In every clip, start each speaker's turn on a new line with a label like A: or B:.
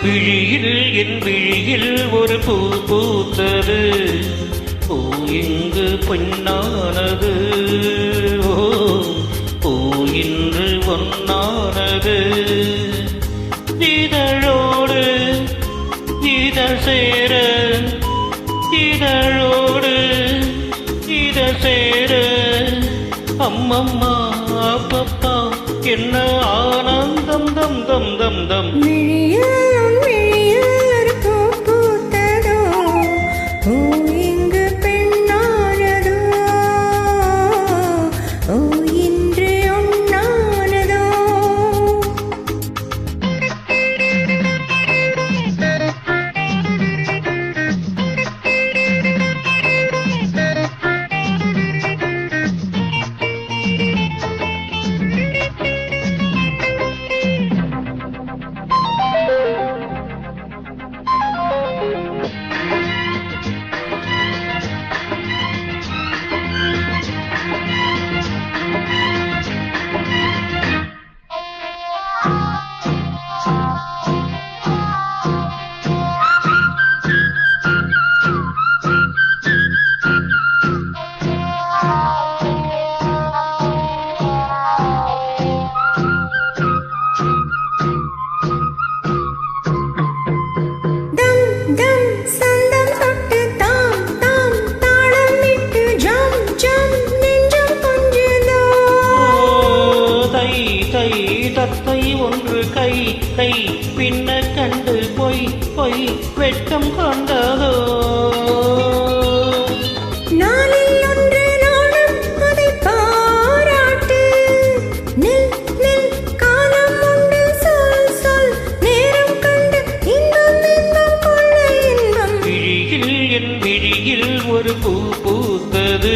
A: விழியில் என் விழியில் ஒரு பூ பூத்தது, பூ இங்கு பெண்ணானது, ஓ பூ இன்று ஒன்னானது. இதழோடு இதழ் சேர, இதழோடு இதழ் சேர, அம்மம்மா அப்பப்பா என்ன ஆனந்தம் தம் தம் தம் தம். தத்தை ஒன்று கை கை பின்ன கண்டு பொய் பொய் வெட்கம் கொண்டதோ.
B: நாளில் ஒன்று நானும் அதை பாராட்டு, நில் நில் காலம் உண்டு சொல் சொல் நேரம் கண்டு இன்பம் இன்பம் கொள்ள இன்பம்.
A: விழியில் என் விழியில் ஒரு பூ பூத்தது,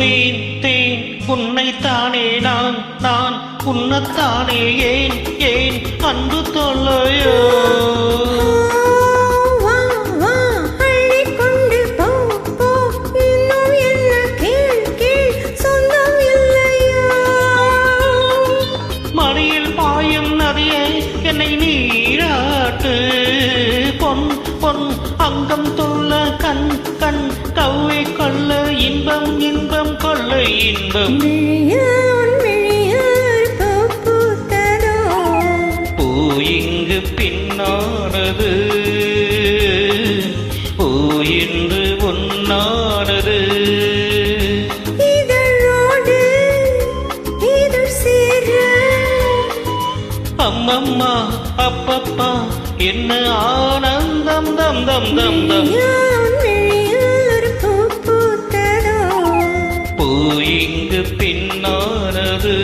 A: தேன் தேன் உன்னைத்தானே நான் நான் உன்னத்தானே ஏன் ஏன் அன்பு தொல்லையோ. மடியில் பாயும் நதியை என்னை நீராட்டு, பொன் பொன் அங்கம் துள்ள கண் கண் கவ்வை கொள்ள இன்பம் இன்பம் கொள்ள இன்பம். பூ இங்கு பின்னானது, பூ இன்று ஒன்னானது.
B: இதழோடு இதழ் சேர,
A: அம்மம்மா அப்பப்பா என்ன ஆனந்தம் தம் தம் தம் தம். பூ இங்கு பின்னானது.